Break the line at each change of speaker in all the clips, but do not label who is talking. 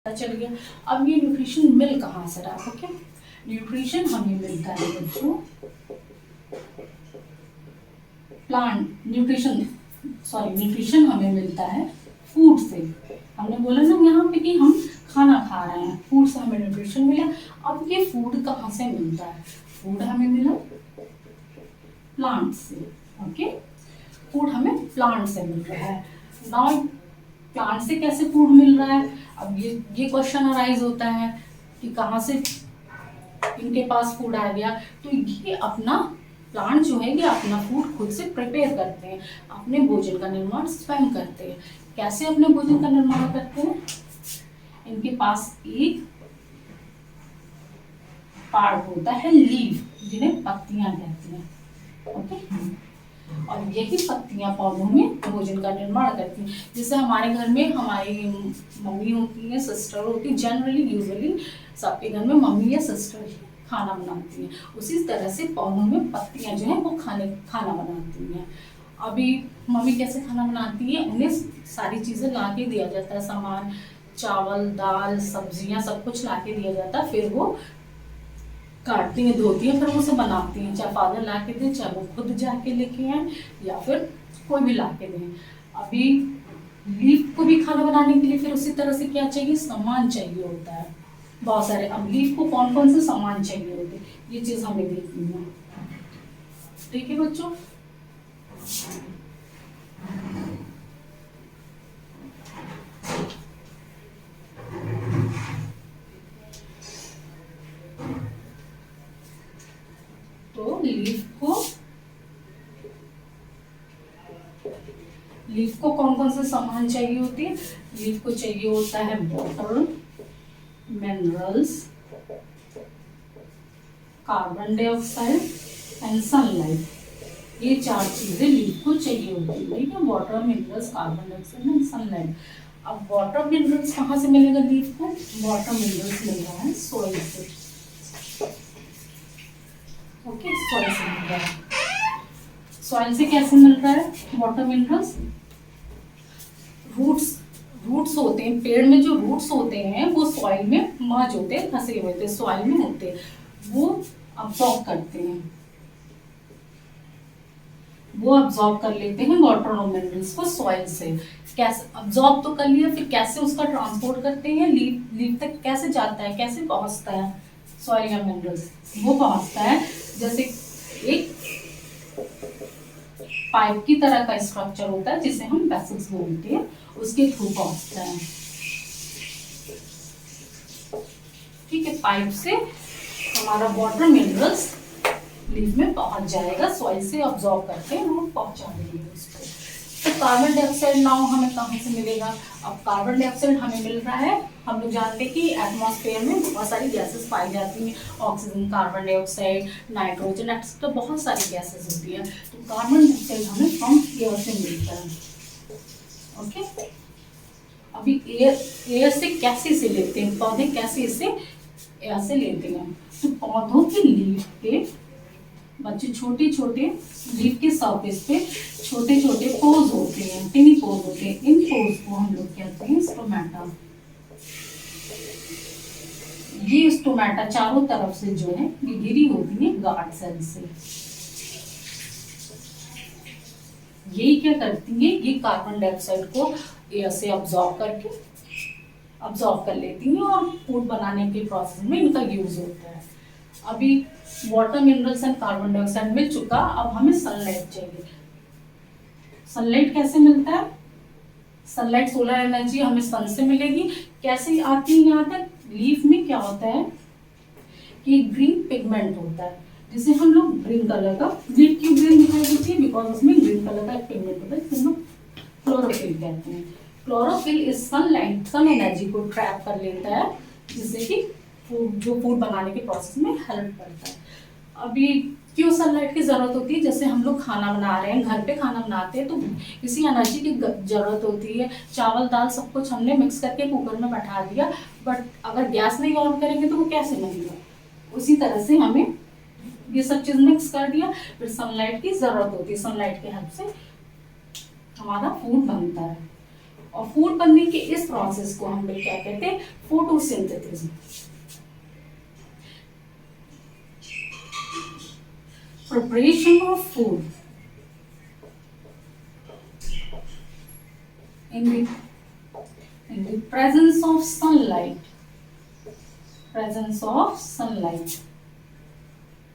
चल गया। अब ये न्यूट्रिशन मिल कहाँ से रहा? ओके, न्यूट्रिशन हमें मिलता है बच्चों न्यूट्रिशन हमें मिलता है फूड से। हमने बोला ना यहाँ पे कि हम खाना खा रहे हैं, फूड से हमें न्यूट्रिशन मिला। अब ये फूड कहाँ से मिलता है? फूड हमें मिला प्लांट से। ओके, फूड हमें प्लांट से मिल रहा है। नाउ प्लांट से कैसे फूड मिल रहा है? अब ये क्वेश्चन अराइज होता है कि कहाँ से इनके पास फूड आ गया। तो ये अपना प्लांट जो है ये अपना फूड खुद से प्रिपेयर करते हैं, अपने भोजन का निर्माण स्वयं करते हैं। कैसे अपने भोजन का निर्माण करते हैं? इनके पास एक पार्ट होता है लीफ, जिन्हें पत्तियां कहते हैं। ओके, और यही पत्तियां पौधों में भोजन का निर्माण करती हैं। जैसे हमारे घर में हमारी मम्मी होती है, सिस्टर होती है, जनरली यूजुअली सबके घर में मम्मी या सिस्टर ही खाना बनाती हैं। उसी तरह से पौधों में पत्तियां जो है वो खाना बनाती हैं। अभी मम्मी कैसे खाना बनाती है? उन्हें सारी चीज़ें ला के दिया जाता है, सामान, चावल, दाल, सब्जियां, सब कुछ ला के दिया जाता है। फिर वो काटती हैं, धोती हैं, फिर वो उसे बनाती हैं। चाहे फादर ला के दें, चाहे वो खुद जाके लेके आए, या फिर कोई भी ला के दें। अभी लीफ को भी खाना बनाने के लिए फिर उसी तरह से क्या चाहिए? सामान चाहिए होता है बहुत सारे। अब लीफ को कौन कौन से सामान चाहिए होते हैं, ये चीज हमें देखनी है। ठीक है बच्चों, तो लीफ को कौन कौन से सामान चाहिए होते हैं? लीफ को चाहिए होता है water, minerals, carbon dioxide and sunlight. ये चार चीजें लीफ को चाहिए होती है। ठीक है, water, minerals, carbon dioxide and sunlight. अब वाटर मिनरल्स कहाँ से मिलेगा लीफ को? वाटर मिनरल्स मिल रहा है सॉइल से। ओके, सॉइल से मिल रहा है। सॉइल से कैसे मिल रहा है वाटर मिनरल्स? रूट्स होते हैं, पेड़ में जो रूट्स होते हैं वो सॉइल में मर्ज होते हैं, फंसे हुए होते हैं, सॉइल में होते हैं। वो अब्सॉर्ब करते हैं, वो अब्सॉर्ब कर लेते हैं वाटर और मिनरल्स को सॉइल से। कैसे अब्सॉर्ब तो कर लिया, फिर कैसे उसका ट्रांसपोर्ट करते हैं? लीफ तक कैसे जाता है, कैसे पहुंचता है सॉइल या मिनरल्स? वो पहुंचता है जैसे एक पाइप की तरह का स्ट्रक्चर होता है जिसे हम वेसल्स बोलते हैं, उसके थ्रू पहुंचता है। ठीक है, पाइप से हमारा वाटर मिनरल्स लीफ में पहुंच जाएगा, सॉइल से अब्सॉर्ब करके रूट पहुंचा देंगे उसको। तो कार्बन डाइऑक्साइड नाउ हमें कहाँ से मिलेगा? अब कार्बन डाइऑक्साइड हमें मिल रहा है, हम लोग जानते हैं कि एटमॉस्फेयर में बहुत सारी गैसेस पाई जाती हैं, oxygen, carbon dioxide, nitrogen etcetera, बहुत सारी गैसेस होती है। तो कार्बन डाइऑक्साइड हमें फ्रॉम एयर से मिलता है। ओके, अभी एयर से कैसे से लेते हैं? पौधे कैसे इसे एयर से लेते हैं? तो पौधों की लीफ पे बच्चे छोटे छोटे लीफ के सरफेस पे छोटे छोटे पोज होते हैं, टिनी पोज होते हैं। इन पोज को हम लोग कहते हैं स्टोमेटा। ये स्टोमेटा चारों तरफ से जो है ये घिरी होती है गार्ड सेल से। ये क्या करती है? ये कार्बन डाइऑक्साइड को एयर से अब्सॉर्ब कर लेती हैं और फूड बनाने के प्रोसेस में इनका यूज होता है। अभी water, minerals and carbon dioxide मिल चुका, अब हमें सनलाइट चाहिए। सनलाइट कैसे मिलता है? सनलाइट, सोलर एनर्जी हमें सन से मिलेगी। कैसे आती है यहाँ तक? लीफ में क्या होता है कि ग्रीन पिगमेंट होता है, जिसे हम लोग ग्रीन कलर का, लीफ क्यों ग्रीन दिखाई देती है? बिकॉज उसमें ग्रीन कलर का एक पिगमेंट होता है जिसे हम क्लोरोफिल कहते हैं। क्लोरोफिल इस सनलाइट, सन एनर्जी को ट्रैप कर लेता है, जिससे कि फूड बनाने के प्रोसेस में हेल्प करता है। अभी क्यों सनलाइट की जरूरत होती है? जैसे हम लोग खाना बना रहे हैं, घर पे खाना बनाते हैं, तो किसी एनर्जी की जरूरत होती है। चावल, दाल सब कुछ हमने मिक्स करके कुकर में बैठा दिया, बट अगर गैस नहीं ऑन करेंगे तो वो कैसे बनेगा? उसी तरह से हमें ये सब चीज मिक्स कर दिया, फिर सनलाइट की जरूरत होती है। सनलाइट के हेल्प से हमारा फूड बनता है। और फूड बनने के इस प्रोसेस को हम लोग क्या कहते हैं, photosynthesis. Preparation of food in the presence of sunlight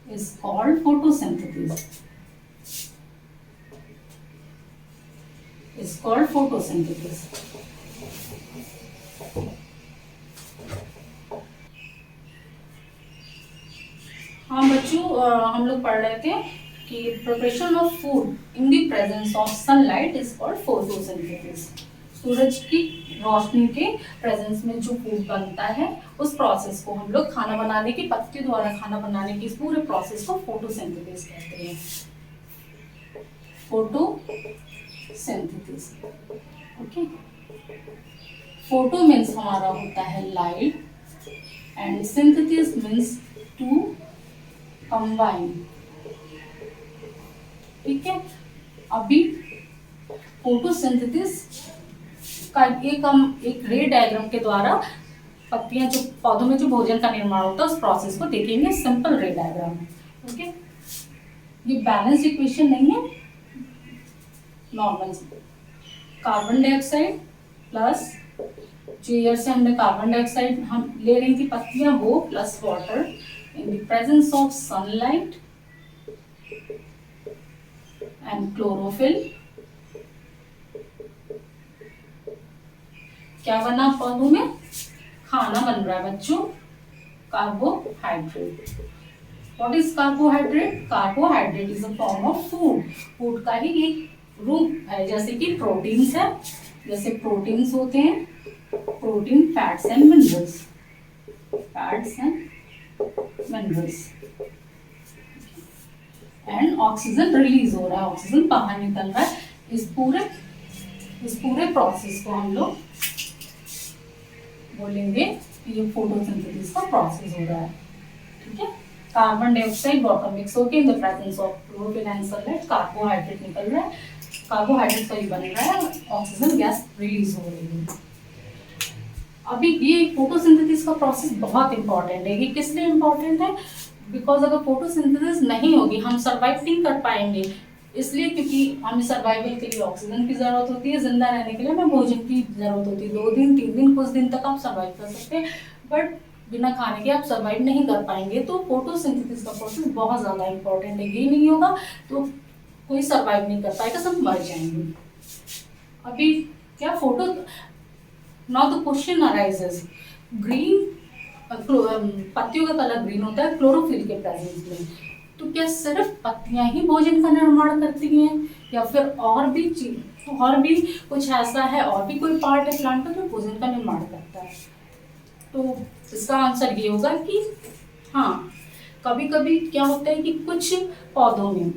is called photosynthesis. हाँ बच्चों, हम लोग पढ़ रहे थे कि preparation of food in the presence of sunlight is called photosynthesis. सूरज की रोशनी के प्रेजेंस में जो फूड बनता है उस प्रोसेस को हम लोग खाना बनाने की, पत्ती द्वारा खाना बनाने की इस पूरे प्रोसेस को फोटोसिंथेसिस कहते हैं। Photosynthesis, okay. फोटो मीन्स हमारा होता है light and synthesis means to combine, ठीक है। अभी फोटोसिंथेसिस का एक रे डायग्राम के द्वारा पत्तियां जो पौधों में जो भोजन का निर्माण होता है उस प्रोसेस को देखेंगे। सिंपल रे डायग्राम, ओके। ये बैलेंस इक्वेशन नहीं है, नॉर्मल कार्बन डाइऑक्साइड प्लस जो एयर से हमने कार्बन डाइऑक्साइड हम ले रही थी पत्तियां, वो plus water in the presence of sunlight and chlorophyll. क्या बना पौधों में, खाना बन रहा है बच्चों, carbohydrate. What is carbohydrate? Carbohydrate is a form of food. Food का ही एक रूप है, जैसे कि प्रोटीन्स है, जैसे प्रोटीन्स होते हैं, protein, fats and minerals, and oxygen release हो रहा है, ऑक्सीजन बाहर निकल रहा है। इस पूरे प्रोसेस को हम लोग बोलेंगे कि ये फोटोसिंथेसिस का प्रोसेस हो रहा है, ठीक है। कार्बन डाइऑक्साइड वाटर मिक्स होकर इन the presence of chlorophyll and sunlight carbohydrate निकल रहा है, कार्बोहाइड्रेट सॉरी बन रहा है, ऑक्सीजन गैस रिलीज हो रही है। अभी ये फोटोसिंथेसिस का प्रोसेस बहुत इंपॉर्टेंट है। ये किस लिए इंपॉर्टेंट है? बिकॉज अगर फोटोसिंथेसिस नहीं होगी हम सर्वाइव नहीं कर पाएंगे, इसलिए क्योंकि हमें सर्वाइवल के लिए ऑक्सीजन की जरूरत होती है, जिंदा रहने के लिए हमें भोजन की जरूरत होती है। 2 दिन 3 दिन कुछ दिन तक आप सर्वाइव कर सकते हैं, बट बिना खाने के आप सर्वाइव नहीं कर पाएंगे। तो फोटोसिंथेसिस का प्रोसेस बहुत ज़्यादा इंपॉर्टेंट है। ये नहीं होगा तो कोई सर्वाइव नहीं कर पाएगा, सब मर जाएंगे। अभी क्या now the question arises, green पत्तियों का कलर ग्रीन होता है क्लोरोफिल के प्रेजेंस में, तो क्या सिर्फ पत्तियां ही भोजन का निर्माण करती हैं या फिर और भी कुछ ऐसा है, और भी कोई पार्ट है प्लांट का जो भोजन का निर्माण करता है? तो इसका आंसर ये होगा कि हाँ, कभी कभी क्या होता है कि कुछ पौधों में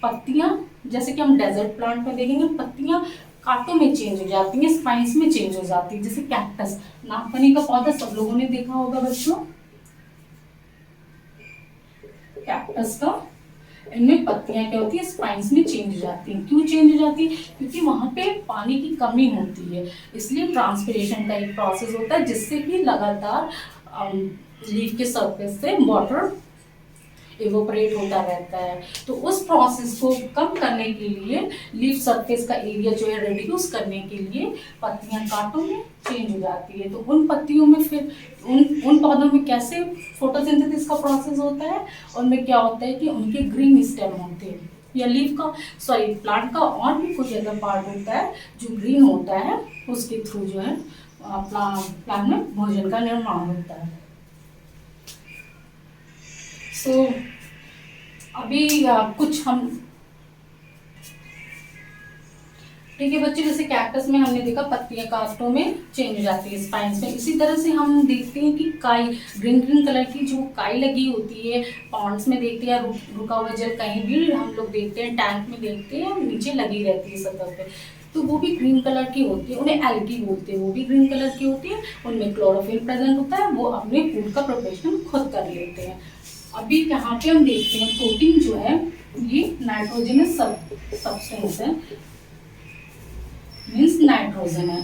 पत्तियां, जैसे कि हम डेजर्ट प्लांट में देखेंगे, पत्तियां कांटों में चेंज हो जाती हैं, स्पाइन्स में चेंज हो जाती है। जैसे कैक्टस, नागफनी का पौधा सब लोगों ने देखा होगा बच्चों, कैक्टस का, इनमें पत्तियां क्या होती है, स्पाइन्स में चेंज हो जाती हैं। क्यों चेंज हो जाती है? क्योंकि वहां पे पानी की कमी होती है, इसलिए ट्रांसपिरेशन का एक प्रोसेस होता है जिससे कि लगातार लीफ के सरफेस से वाटर इवोपरेट होता रहता है। तो उस प्रोसेस को कम करने के लिए, लीफ सरफेस का एरिया जो है रिड्यूस करने के लिए पत्तियां कांटों में चेंज हो जाती है। तो उन पत्तियों में फिर उन पौधों में कैसे फोटोसिंथेसिस का प्रोसेस होता है, उनमें क्या होता है कि उनके ग्रीन स्टेम होते हैं, या प्लांट का और भी कुछ अदर पार्ट होता है जो ग्रीन होता है, उसके थ्रू जो है प्लांट में भोजन का निर्माण होता है। सो अभी कुछ हम, ठीक है बच्चे, जैसे कैक्टस में हमने देखा पत्तियां कांटों में चेंज हो जाती है, स्पाइन्स में। इसी तरह से हम देखते हैं कि काई, ग्रीन कलर की जो काई लगी होती है, पॉन्ड्स में देखते हैं, रुका हुआ जल कहीं भी हम लोग देखते हैं, टैंक में देखते हैं, नीचे लगी रहती है सतह पे, तो वो भी ग्रीन कलर की होती है, उन्हें एल्गी बोलते हैं, वो भी ग्रीन कलर की होती है, उनमें क्लोरोफिल प्रेजेंट होता है, वो अपने फूड का प्रिपरेशन खुद कर लेते हैं। अभी यहाँ पे हम देखते हैं प्रोटीन जो है ये नाइट्रोजनस सब्सटेंस है, मीन्स नाइट्रोजन है।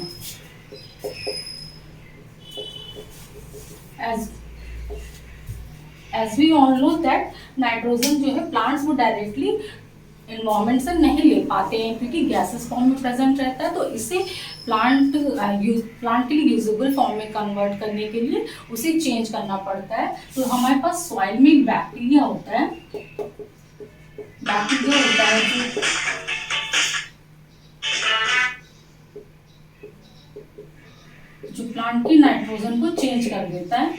As as we all know that nitrogen जो है प्लांट्स वो डायरेक्टली एनवायरमेंट से नहीं ले पाते हैं, क्योंकि गैसेस फॉर्म में प्रेजेंट रहता है। तो इसे प्लांट के लिए यूजेबल फॉर्म में कन्वर्ट करने के लिए उसे चेंज करना पड़ता है। तो हमारे पास सॉइल में एक बैक्टीरिया होता है, जो प्लांट की नाइट्रोजन को चेंज कर देता है।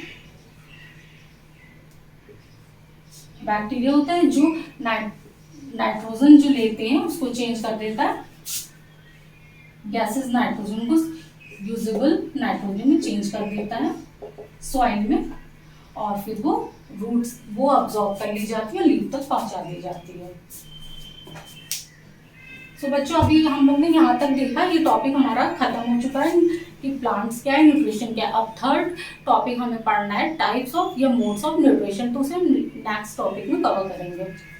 बैक्टीरिया होता है जो नाइट्रोजन जो लेते हैं उसको चेंज कर देता है, गैसेस नाइट्रोजन को यूजेबल नाइट्रोजन में चेंज कर देता है सॉइल में, और फिर वो रूट्स वो अब्सॉर्ब कर ली जाती है, लीफ तक पहुंचा दी जाती है। सो बच्चों अभी हम लोग ने यहाँ तक देखा, ये टॉपिक हमारा खत्म हो चुका है कि प्लांट्स क्या है, न्यूट्रिशन क्या है। अब थर्ड टॉपिक हमें पढ़ना है टाइप्स ऑफ या मोड्स ऑफ न्यूट्रिशन, तो उसे हम नेक्स्ट टॉपिक में कवर करेंगे।